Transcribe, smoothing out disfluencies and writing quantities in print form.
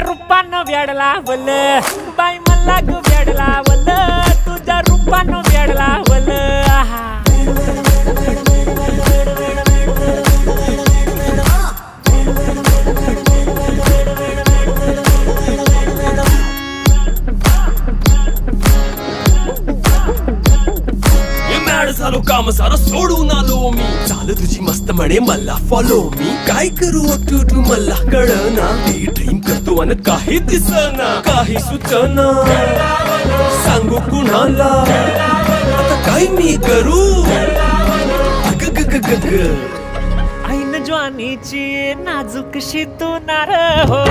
रूपानं वेडला वल बाई मला ग वेडला वल तुझ्या रूपानं वेडला वल आहा झालो काम सारा सोडून आलो मी चाल तुझी मस्त म्हणे मला फॉलो मी काय करू तू मला कळना ते ड्रीम करतो आणि काही दिसना काही सुचना सांगू कुणाला आता काय मी करू अग ग ग ग ग ऐन ज्वानीची नाजूक शी तू नार हो